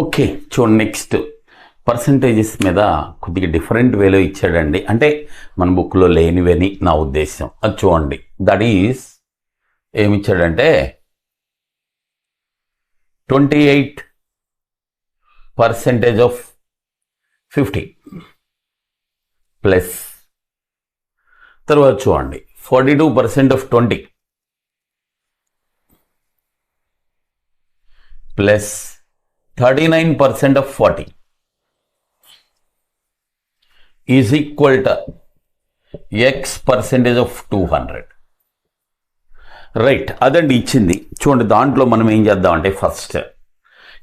Okay, చూడండి next percentages మీద కొద్దిగా డిఫరెంట్ వేలో ఇచ్చాడండి. అంటే మన బుక్లో లేనివని నా ఉద్దేశం. అది చూడండి. దట్ ఈస్ ఏమిచ్చాడంటే 28% ఆఫ్ 50 ప్లస్ తర్వాత చూడండి 42% of 20 plus 39% of 40 is equal to x% of 200. Right, అదండి ఇచ్చింది. చూడండి, దాంట్లో మనం ఏం చేద్దామంటే ఫస్ట్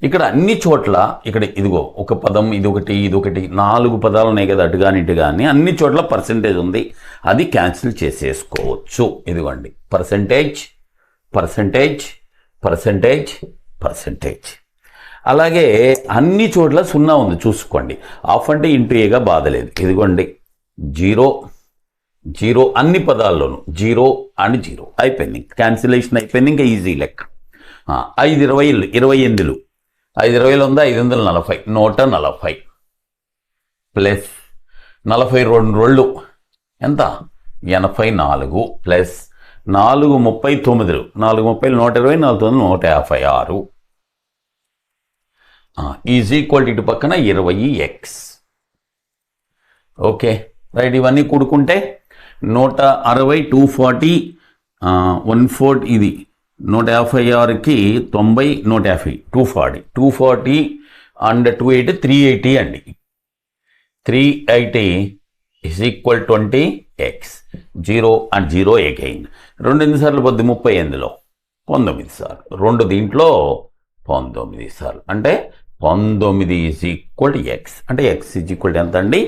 ఇక్కడ అన్ని చోట్ల ఇక్కడ ఇదిగో ఒక పదం ఇదొకటి 4 పదాలు ఉన్నాయి కదా, అటు కానీ ఇటు కానీ అన్ని చోట్ల పర్సంటేజ్ ఉంది. అది క్యాన్సిల్ చేసేసుకోవచ్చు. ఇదిగోండి పర్సంటేజ్ పర్సంటేజ్ పర్సంటేజ్ పర్సంటేజ్. అలాగే అన్ని చోట్ల 0 ఉంది చూసుకోండి. ఆఫ్ అంటే ఇంటూ ఏగా బాధలేదు. ఇదిగోండి 0 0 అన్ని పదాల్లోనూ 0 అండ్ 0 అయిపోయింది. క్యాన్సిలేషన్ అయిపోయింది. ఇంకా ఈజీ లెక్క. 5 20 28 5 20 ఉందా, 540 140 ప్లస్ 42 రోళ్ళు ఎంత 84 ప్లస్ 4 39 4 30 120 4 156 ఈజ్ ఈక్వల్ ఇటు పక్కన 20x. ఓకే రైట్, ఇవన్నీ కూడుకుంటే 160 240 140 ఇది 156కి 90 150 240 అండ్ 280 380 అండి. 380 is equal 20x. 0 and 0 again 2 సార్లు 38లో 19 సార్లు 2 దీంట్లో 19 సార్లు అంటే 19 ఈజ్ ఈక్వల్ x. అంటే x ఈజ్ ఈక్వల్ ఎంత అండి